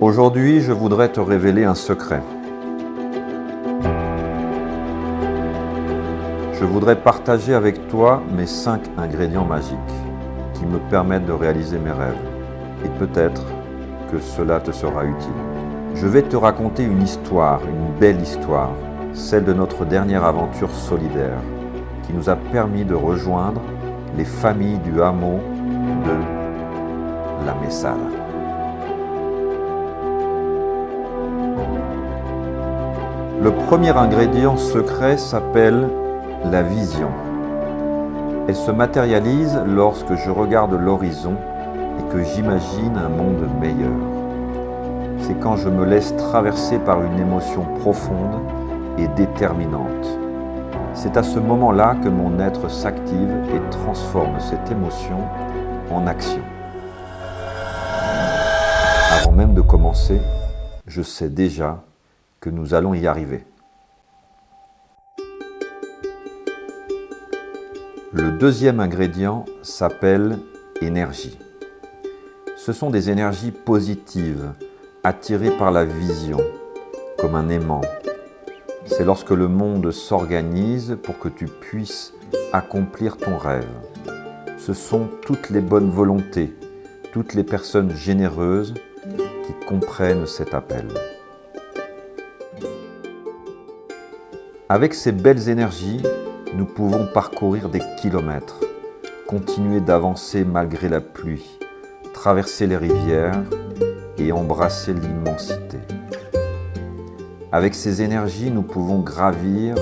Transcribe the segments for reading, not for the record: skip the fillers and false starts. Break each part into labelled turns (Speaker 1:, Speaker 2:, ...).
Speaker 1: Aujourd'hui, je voudrais te révéler un secret. Je voudrais partager avec toi mes 5 ingrédients magiques qui me permettent de réaliser mes rêves. Et peut-être que cela te sera utile. Je vais te raconter une histoire, une belle histoire, celle de notre dernière aventure solidaire, qui nous a permis de rejoindre les familles du hameau de La Mesada. Le premier ingrédient secret s'appelle la vision. Elle se matérialise lorsque je regarde l'horizon et que j'imagine un monde meilleur. C'est quand je me laisse traverser par une émotion profonde et déterminante. C'est à ce moment-là que mon être s'active et transforme cette émotion en action. Avant même de commencer, je sais déjà que nous allons y arriver. Le deuxième ingrédient s'appelle énergie. Ce sont des énergies positives, attirées par la vision, comme un aimant. C'est lorsque le monde s'organise pour que tu puisses accomplir ton rêve. Ce sont toutes les bonnes volontés, toutes les personnes généreuses qui comprennent cet appel. Avec ces belles énergies, nous pouvons parcourir des kilomètres, continuer d'avancer malgré la pluie, traverser les rivières et embrasser l'immensité. Avec ces énergies, nous pouvons gravir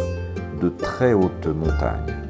Speaker 1: de très hautes montagnes.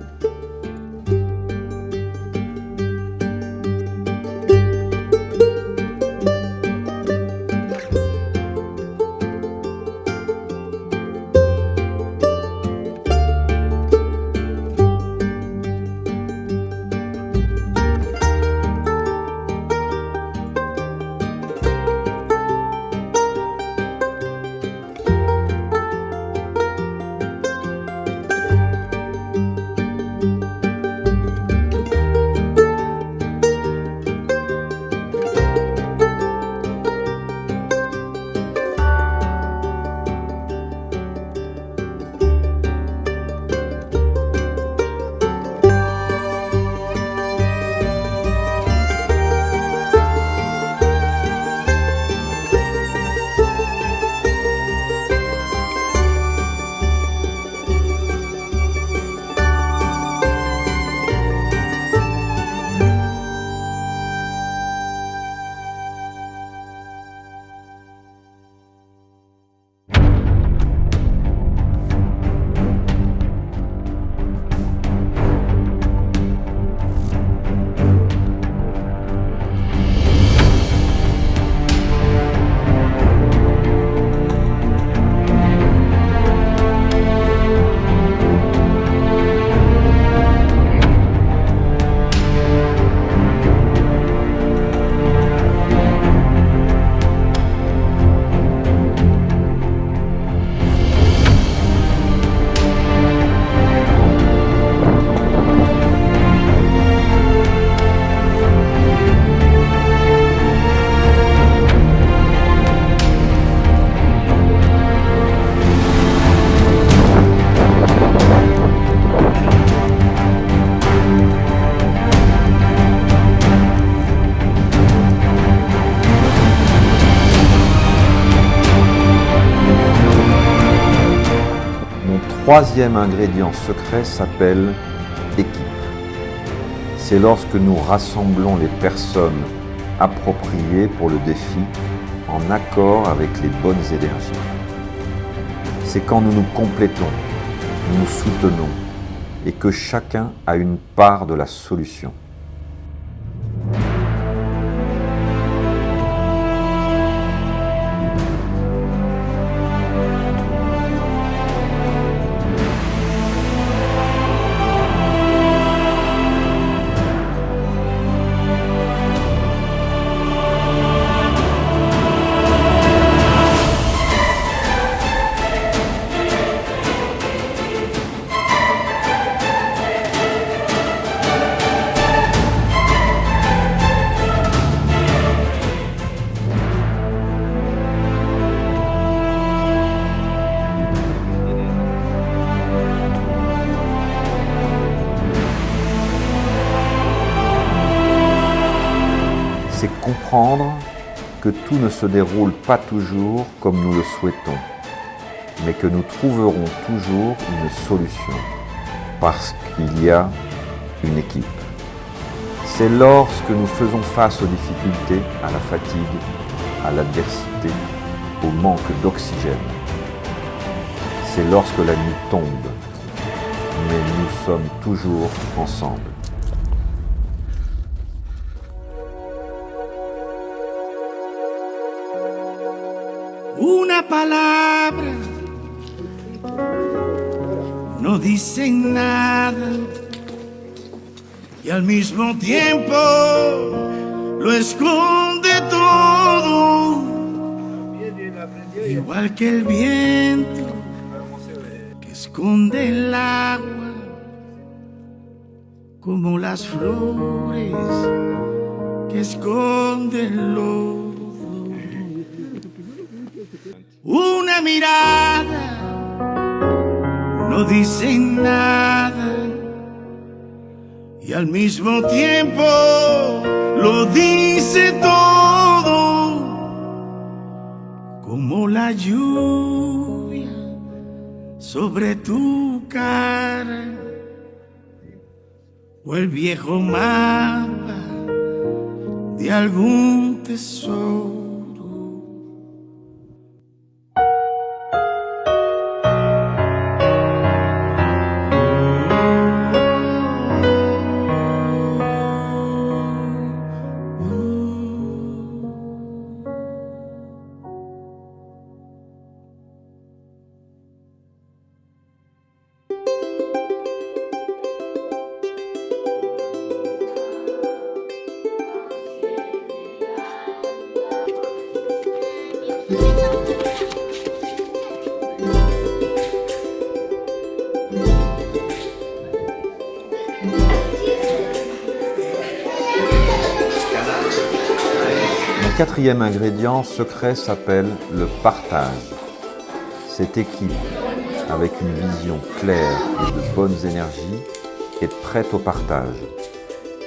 Speaker 1: Troisième ingrédient secret s'appelle équipe. C'est lorsque nous rassemblons les personnes appropriées pour le défi en accord avec les bonnes énergies. C'est quand nous nous complétons, nous nous soutenons et que chacun a une part de la solution. comprendre que tout ne se déroule pas toujours comme nous le souhaitons, mais que nous trouverons toujours une solution, parce qu'il y a une équipe. C'est lorsque nous faisons face aux difficultés, à la fatigue, à l'adversité, au manque d'oxygène. C'est lorsque la nuit tombe, mais nous sommes toujours ensemble.
Speaker 2: Una palabra no dice nada y al mismo tiempo lo esconde todo, igual que el viento que esconde el agua, como las flores que esconden el lodo. Una mirada no dice nada y al mismo tiempo lo dice todo, como la lluvia sobre tu cara o el viejo mapa de algún tesoro.
Speaker 1: Le quatrième ingrédient secret s'appelle le partage. Cette équipe, avec une vision claire et de bonnes énergies, est prête au partage.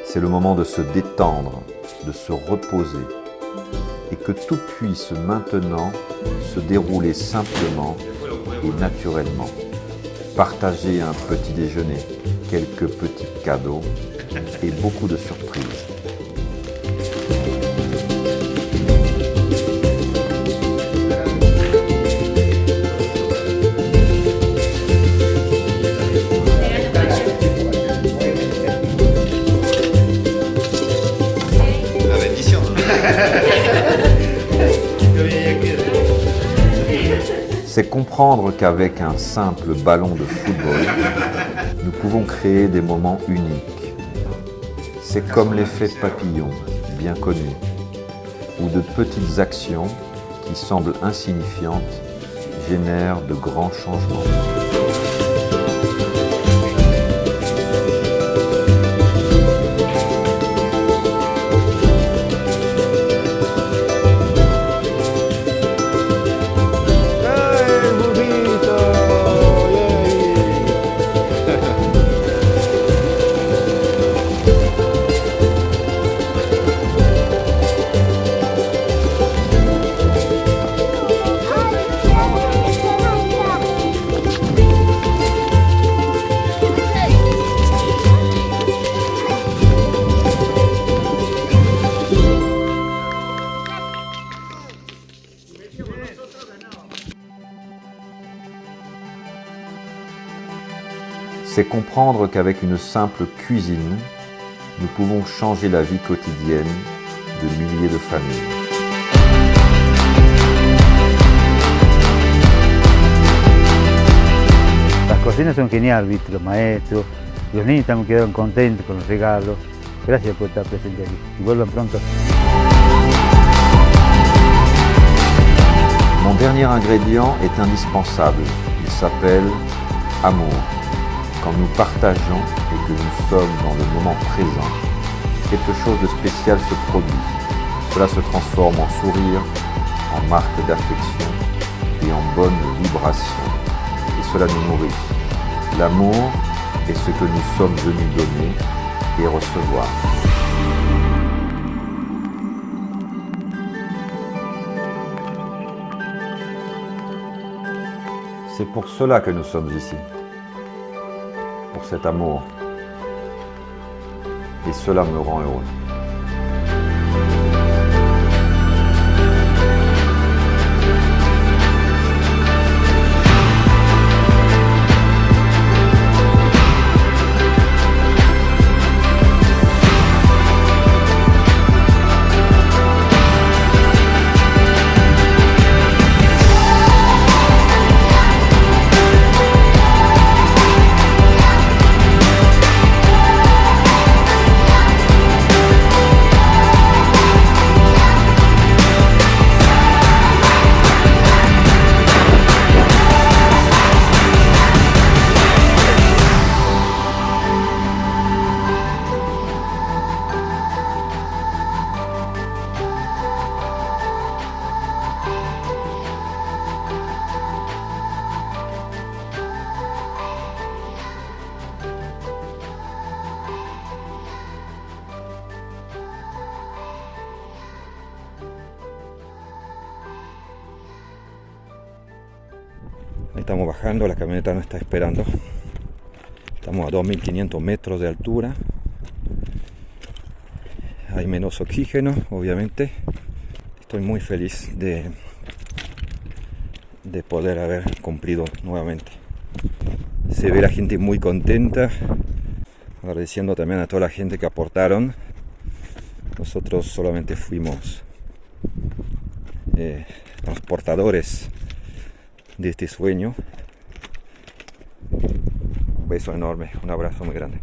Speaker 1: C'est le moment de se détendre, de se reposer, et que tout puisse maintenant se dérouler simplement et naturellement. Partager un petit déjeuner, quelques petits cadeaux et beaucoup de surprises. C'est comprendre qu'avec un simple ballon de football, nous pouvons créer des moments uniques. C'est comme l'effet papillon, bien connu, où de petites actions qui semblent insignifiantes génèrent de grands changements. C'est comprendre qu'avec une simple cuisine, nous pouvons changer la vie quotidienne de milliers de familles.
Speaker 3: Las cocinas son geniales, ¿viste? Los maestros, los niños también quedaron contentos con los regalos. Gracias por estar presente aquí y vuelvan pronto.
Speaker 1: Mon dernier ingrédient est indispensable. Il s'appelle amour. Quand nous partageons et que nous sommes dans le moment présent, quelque chose de spécial se produit. Cela se transforme en sourire, en marque d'affection et en bonne vibration. Et cela nous nourrit. L'amour est ce que nous sommes venus donner et recevoir. C'est pour cela que nous sommes ici, pour cet amour. Et cela me rend heureux.
Speaker 4: Ahí estamos bajando, la camioneta nos está esperando. Estamos a 2500 metros de altura. Hay menos oxígeno, obviamente. Estoy muy feliz de poder haber cumplido nuevamente. Se ve la gente muy contenta, agradeciendo también a toda la gente que aportaron. Nosotros solamente fuimos transportadores de este sueño. Un beso enorme, un abrazo muy grande.